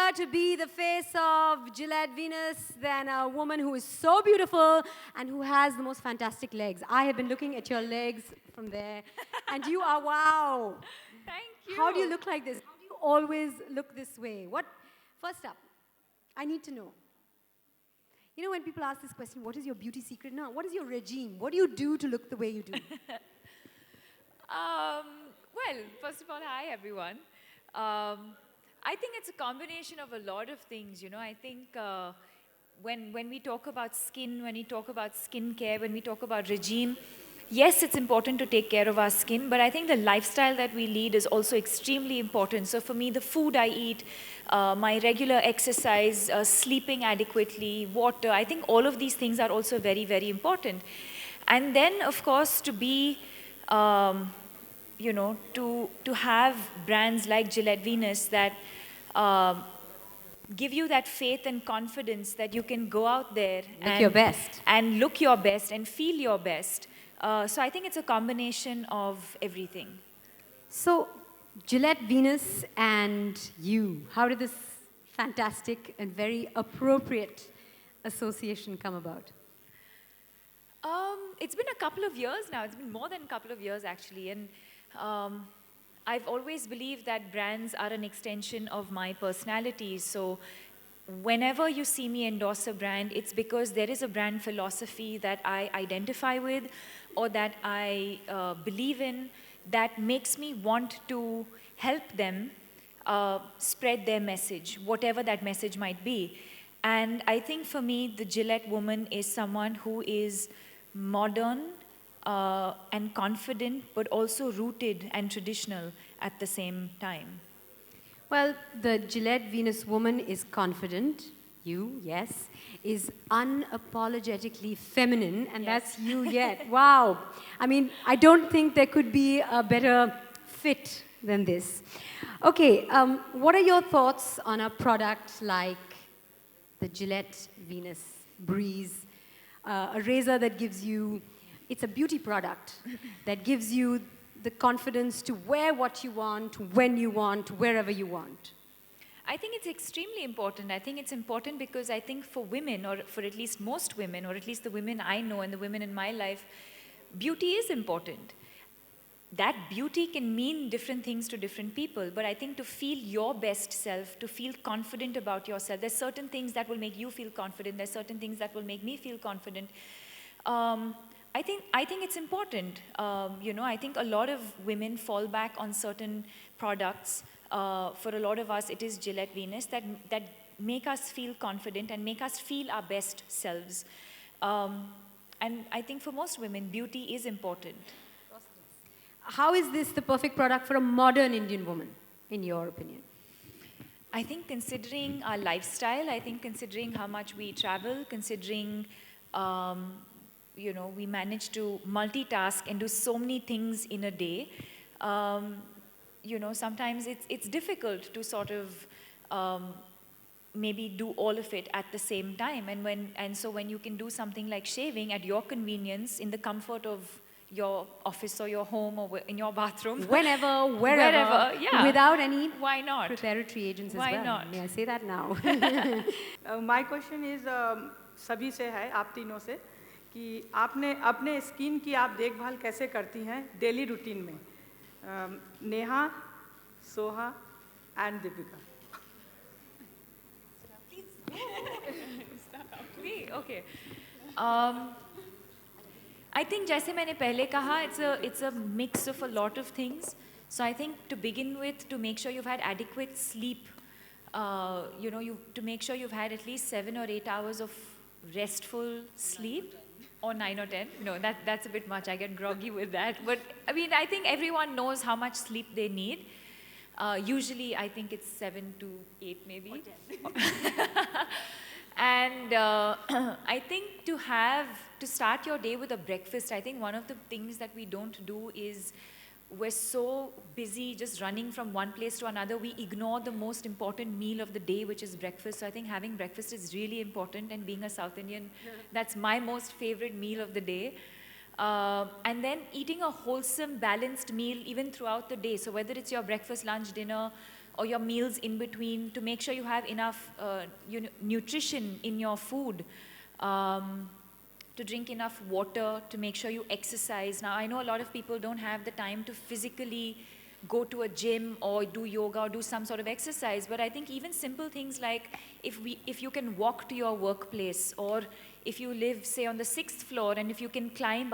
better to be the face of Gillette Venus than a woman who is so beautiful and who has the most fantastic legs. I have been looking at your legs from there, and you are wow. Thank you. How do you look like this? How do you always look this way? First up, I need to know. You know, when people ask this question, what is your beauty secret now? What is your regime? What do you do to look the way you do? Well, first of all, hi everyone. I think it's a combination of a lot of things, you know. I think when we talk about skin, when we talk about skincare, when we talk about regime, yes, it's important to take care of our skin, but I think the lifestyle that we lead is also extremely important. So for me, the food I eat, my regular exercise, sleeping adequately, water, I think all of these things are also very, very important. And then, of course, to be, you know, to have brands like Gillette Venus that give you that faith and confidence that you can go out there Look your best. And look your best and feel your best. So I think it's a combination of everything. So, Gillette Venus and you, how did this fantastic and very appropriate association come about? It's been a couple of years now. It's been more than a couple of years, actually. And I've always believed that brands are an extension of my personality. So whenever you see me endorse a brand, it's because there is a brand philosophy that I identify with or that I believe in that makes me want to help them spread their message, whatever that message might be. And I think for me, the Gillette woman is someone who is modern and confident, but also rooted and traditional at the same time. Well, the Gillette Venus woman is confident, you, yes, is unapologetically feminine, and Yes. that's you yet. Wow. I mean, I don't think there could be a better fit than this. Okay, what are your thoughts on a product like the Gillette Venus Breeze, a razor that gives you, it's a beauty product that gives you the confidence to wear what you want, when you want, wherever you want? I think it's extremely important. I think it's important because I think for women, or for at least most women, or at least the women I know and the women in my life, beauty is important. That beauty can mean different things to different people, but I think to feel your best self, to feel confident about yourself, there's certain things that will make you feel confident, there's certain things that will make me feel confident. I think it's important. You know, I think a lot of women fall back on certain products. For a lot of us, it is Gillette Venus that make us feel confident and make us feel our best selves. And I think for most women, beauty is important. How is this the perfect product for a modern Indian woman, in your opinion? I think considering our lifestyle, I think considering how much we travel, considering, you know, we manage to multitask and do so many things in a day, you know, sometimes it's difficult to sort of maybe do all of it at the same time. And so when you can do something like shaving at your convenience in the comfort of your office or your home or in your bathroom. Whenever, wherever, yeah. Without any Why not? preparatory agents as Why well. not? May I say that now? My question is सभी से है, आप तीनों से, कि आपने अपने skin की आप देखभाल कैसे करती हैं डेली रूटीन में? Neha, Soha and Deepika. Me? Okay. I think जैसे मैंने पहले कहा, it's a mix of a lot of things. So I think to begin with, to make sure you've had adequate sleep, you know, to make sure you've had at least 7 or 8 hours of restful sleep, or 9 or 10. No, that's a bit much. I get groggy with that. But I mean, I think everyone knows how much sleep they need. Usually, I think it's 7 to 8 maybe. Or 10. And I think to start your day with a breakfast, I think one of the things that we don't do is we're so busy just running from one place to another, we ignore the most important meal of the day, which is breakfast. So I think having breakfast is really important, and being a South Indian, that's my most favorite meal of the day. And then eating a wholesome, balanced meal even throughout the day. So whether it's your breakfast, lunch, dinner, or your meals in between, to make sure you have enough nutrition in your food, to drink enough water, to make sure you exercise. Now, I know a lot of people don't have the time to physically go to a gym or do yoga or do some sort of exercise, but I think even simple things like if you can walk to your workplace, or if you live, say, on the 6th floor, and if you can climb,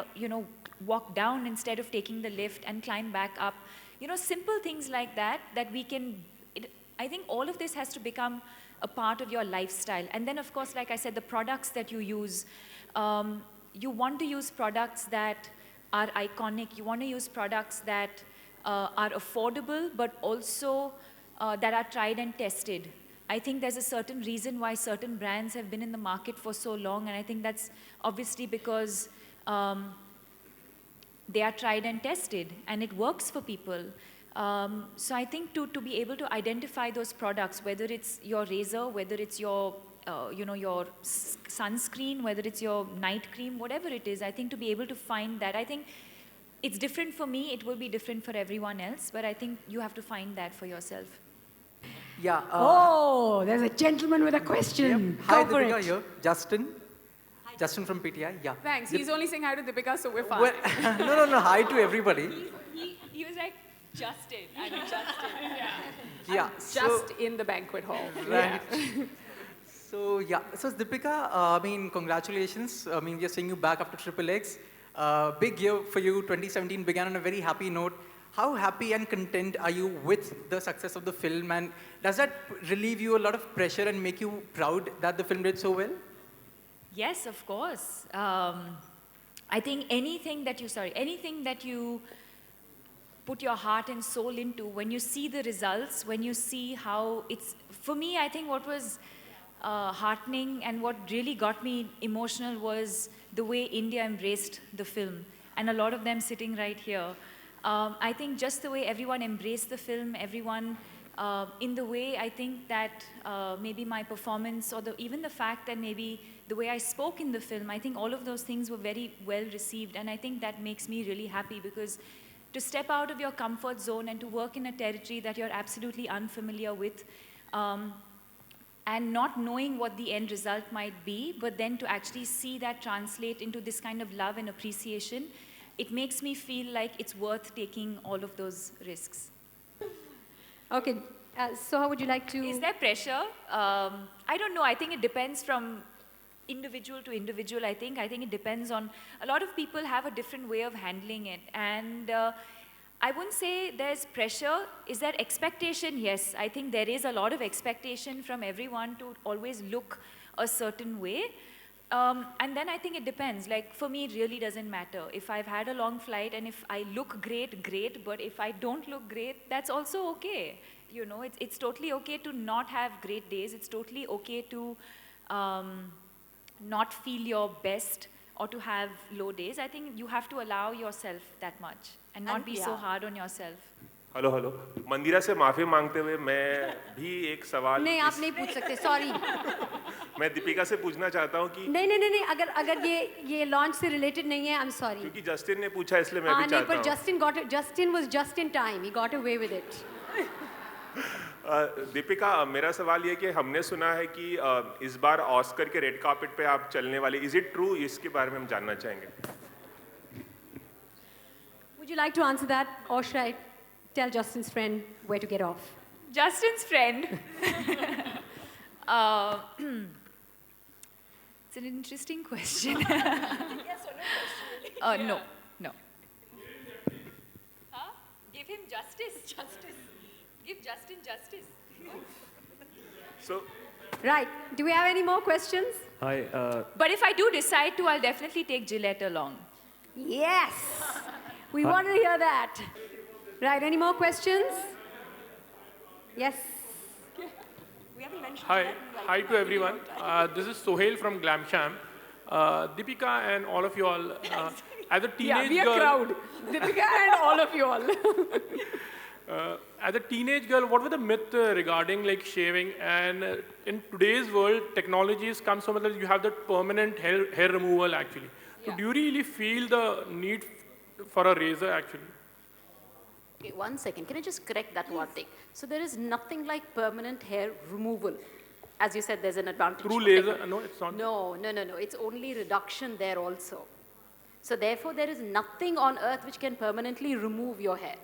walk down instead of taking the lift and climb back up, simple things like that, I think all of this has to become a part of your lifestyle. And then, of course, like I said, the products that you use, you want to use products that are iconic. You want to use products that are affordable, but also that are tried and tested. I think there's a certain reason why certain brands have been in the market for so long, and I think that's obviously because they are tried and tested, and it works for people. So I think to be able to identify those products, whether it's your razor, whether it's your your sunscreen, whether it's your night cream, whatever it is, I think to be able to find that, I think it's different for me, it will be different for everyone else, but I think you have to find that for yourself. Yeah. Oh, there's a gentleman with a question. Yep. Hi, Go for Deepika it. here. Justin. Justin from PTI. Yeah. Thanks. He's only saying hi to Deepika, so we're fine. Well, no. Hi to everybody. He was like, Justin, I mean, Justin. Yeah. Just in the banquet hall. Right. So Deepika, congratulations. We are seeing you back after Triple X. Big year for you. 2017 began on a very happy note. How happy and content are you with the success of the film, and does that relieve you a lot of pressure and make you proud that the film did so well? Yes, of course. I think anything that you put your heart and soul into, when you see the results, when you see how it's, for me, I think what was heartening and what really got me emotional was the way India embraced the film, and a lot of them sitting right here. I think just the way everyone embraced the film, everyone, in the way I think that maybe my performance, or even the fact that maybe the way I spoke in the film, I think all of those things were very well received, and I think that makes me really happy, because to step out of your comfort zone and to work in a territory that you're absolutely unfamiliar with, and not knowing what the end result might be, but then to actually see that translate into this kind of love and appreciation, it makes me feel like it's worth taking all of those risks. Okay, so how would you like to... Is there pressure? I don't know. I think it depends from individual to individual, I think. I think it depends on... A lot of people have a different way of handling it. And I wouldn't say there's pressure. Is there expectation? Yes. I think there is a lot of expectation from everyone to always look a certain way. And then I think it depends. Like, for me, it really doesn't matter. If I've had a long flight and if I look great, great. But if I don't look great, that's also okay. You know, it's totally okay to not have great days. It's totally okay to not feel your best or to have low days. I think you have to allow yourself that much and not be so hard on yourself. Hello Mandira से माफी मांगते हुए मैं भी एक सवाल नहीं आप नहीं पूछ सकते सॉरी मैं दीपिका से पूछना चाहता हूँ कि नहीं अगर ये लॉन्च से रिलेटेड नहीं है आई एम सॉरी क्योंकि जस्टिन ने पूछा इसलिए मैं भी चाहता हूँ पर Justin was just in time he got away with it Deepika मेरा सवाल ये कि हमने सुना है कि इस बार ऑस्कर के रेड कार्पेट पे आप चलने वाले इज इट ट्रू इसके बारे में हम जानना चाहेंगे Would you like to answer that, or should I tell Justin's friend where to get off? Justin's friend. It's an interesting question. Yes or no question? No. Huh? Give him justice. Give Justin justice. So. Right. Do we have any more questions? Hi. But if I do decide to, I'll definitely take Gillette along. Yes. We want to hear that. Right, any more questions? Yes. Hi to everyone. This is Sohail from Glamsham. Deepika and all of you all, as a teenage we are girl... crowd. Deepika and all of you all. As a teenage girl, what was the myth regarding like shaving? And in today's world, technology has come so much that you have that permanent hair removal actually. So do you really feel the need for a razor actually? Okay, 1 second. Can I just correct that one thing? So there is nothing like permanent hair removal. As you said, there's an advantage. Through for laser? techno- No, it's not. No. It's only reduction there also. So therefore, there is nothing on earth which can permanently remove your hair.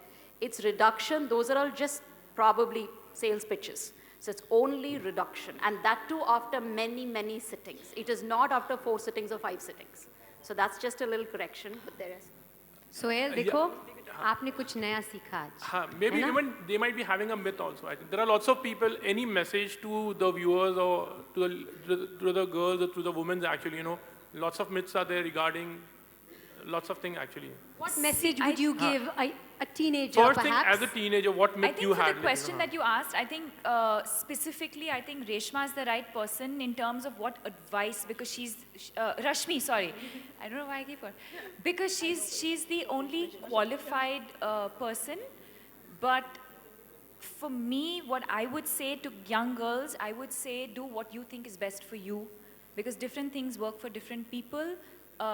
It's reduction. Those are all just probably sales pitches. So it's only reduction. And that too after many, many sittings. It is not after 4 sittings or 5 sittings. So that's just a little correction, but there is. Sohail देखो आपने कुछ नया सीखा आज हाँ, maybe even they might be having a myth also. I think there are lots of people. Any message to the viewers or to the girls or to the women actually, you know, lots of myths are there regarding lots of things actually. What message would you give a teenager First thing, perhaps? as a teenager, what I myth think you for had? the question that you asked, I think specifically, I think Reshma is the right person in terms of what advice, because she's, Rashmi, sorry. I don't know why I keep her. Because she's the only qualified person. But for me, what I would say to young girls, I would say do what you think is best for you. Because different things work for different people.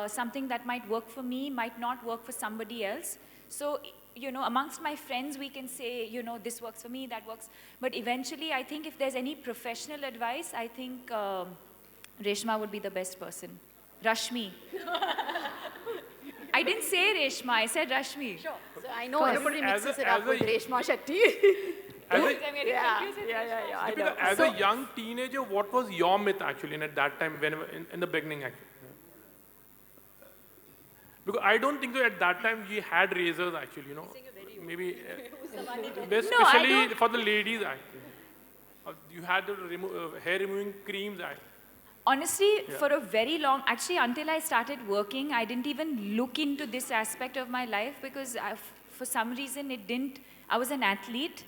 Something that might work for me might not work for somebody else. So, you know, amongst my friends, we can say, you know, this works for me, that works. But eventually, I think if there's any professional advice, I think Reshma would be the best person. Rashmi. I didn't say Reshma, I said Rashmi. Sure. So I know everybody mixes it up with Reshma Shetty. I know. As a young teenager, what was your myth actually at that time, when in the beginning actually? Because I don't think that at that time we had razors actually, you know. Maybe especially for the ladies actually. You had the hair removing creams actually. Honestly, for a very long, actually until I started working, I didn't even look into this aspect of my life because for some reason I was an athlete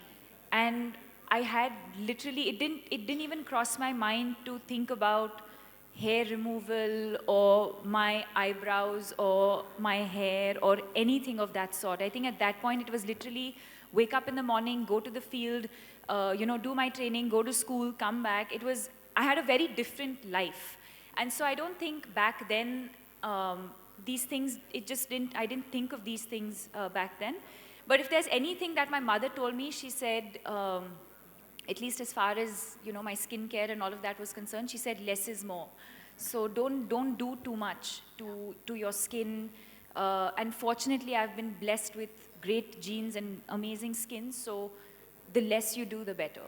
and I had literally, it didn't even cross my mind to think about hair removal or my eyebrows or my hair or anything of that sort. I think at that point it was literally wake up in the morning, go to the field, you know, do my training, go to school, come back. I had a very different life. And so I don't think back then these things, I didn't think of these things back then. But if there's anything that my mother told me, she said, at least as far as, you know, my skincare and all of that was concerned, she said less is more. So don't do too much to your skin. And fortunately, I've been blessed with great genes and amazing skin. So the less you do, the better.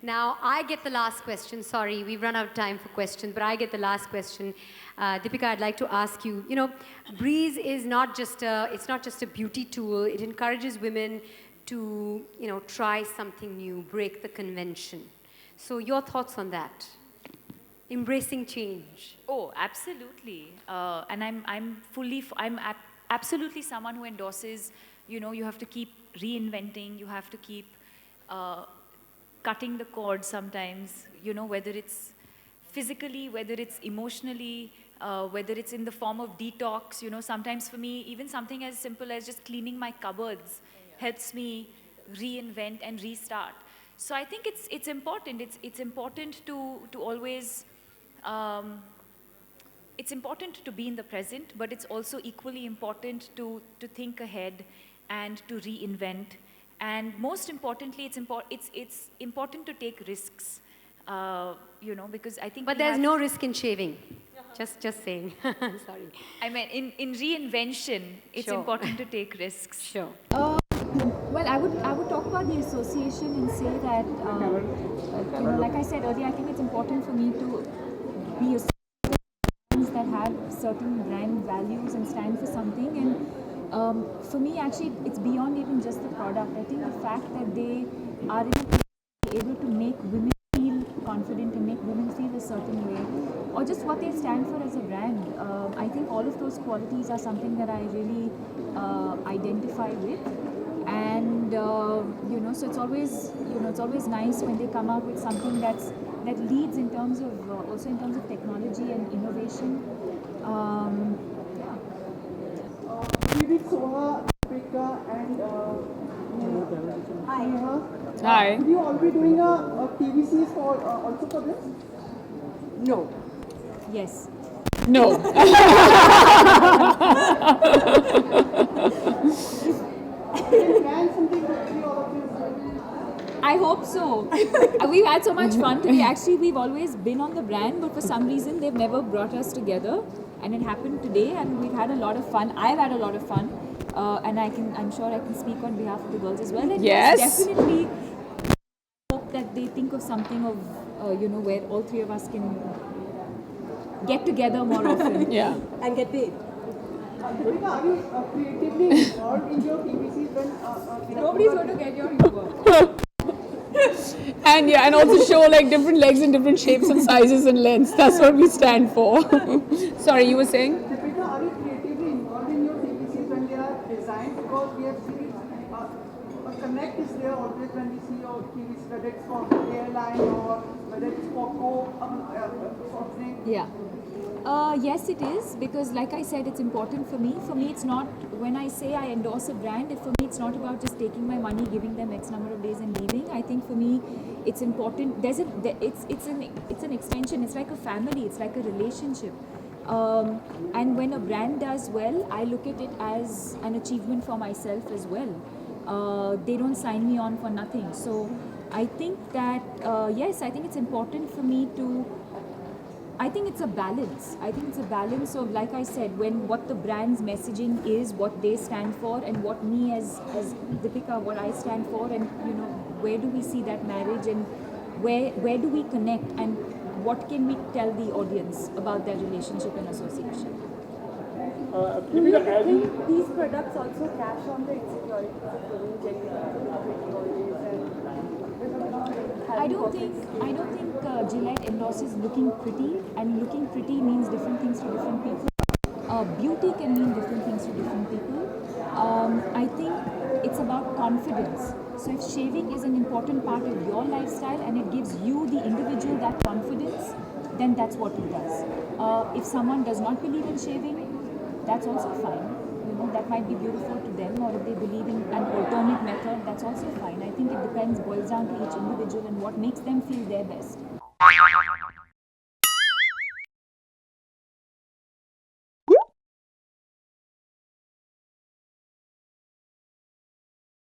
Now, I get the last question. Sorry, we've run out of time for questions, but I get the last question. Deepika, I'd like to ask you, you know, Breeze is not just a beauty tool. It encourages women to, you know, try something new, break the convention. So your thoughts on that? Embracing change. Oh, absolutely. And I'm absolutely someone who endorses, you know, you have to keep reinventing, you have to keep cutting the cord sometimes, you know, whether it's physically, whether it's emotionally, whether it's in the form of detox, you know, sometimes for me, even something as simple as just cleaning my cupboards helps me reinvent and restart. So I think it's important. It's important to always, it's important to be in the present, but it's also equally important to think ahead and to reinvent. And most importantly, it's important to take risks, you know, because I think. But there's no risk in shaving. Just saying. Sorry. I mean, in reinvention, it's important to take risks. Sure. Well, I would talk about the association and say that, you know, like I said earlier, I think it's important for me to be associated with brands that have certain brand values and stand for something. And for me, actually, it's beyond even just the product. I think the fact that they are able to make women feel confident and make women feel a certain way, or just what they stand for as a brand. I think all of those qualities are something that I really identify with. And you know, so it's always nice when they come out with something that leads in terms of also in terms of technology and innovation. Soha, Deepika, and Neha. Hi. Will you all be doing a TV series for also for this? No. Yes. No. Can you plan something so much fun today. Actually, we've always been on the brand, but for some reason they've never brought us together, and it happened today, and we've had a lot of fun. I've had a lot of fun, and I'm sure I can speak on behalf of the girls as well. And Yes. definitely hope that they think of something of where all three of us can get together more often. Yeah. And get paid. Deepika, are you creatively involved in your TVCs when Nobody's going to get your humor. And yeah, and also show like different legs in different shapes and sizes and lengths. That's what we stand for. Sorry, you were saying? Deepika, are you creatively involved in your TVCs when they are designed? Because we have seen a connect is there always when we see your TVs, whether it's for airline or whether it's for sort of thing. Yeah. Yes, it is, because like I said, it's important for me. For me, it's not, when I say I endorse a brand, for me it's not about just taking my money, giving them X number of days and leaving. I think for me, it's important. It's an extension. It's like a family. It's like a relationship. And when a brand does well, I look at it as an achievement for myself as well. They don't sign me on for nothing. So I think that, yes, I think it's important for me to, I think it's a balance. I think it's a balance of, like I said, when what the brand's messaging is, what they stand for, and what me as Deepika, what I stand for, and where do we see that marriage, and where do we connect, and what can we tell the audience about their relationship and association. Do you think these products also cash on the insecurities of women genuinely I don't think Gillette endorses looking pretty, and looking pretty means different things to different people. Beauty can mean different things to different people. I think it's about confidence. So if shaving is an important part of your lifestyle and it gives you, the individual, that confidence, then that's what it does. If someone does not believe in shaving, that's also fine. That might be beautiful to them, or if they believe in an alternate method, that's also fine. I think it boils down to each individual and what makes them feel their best.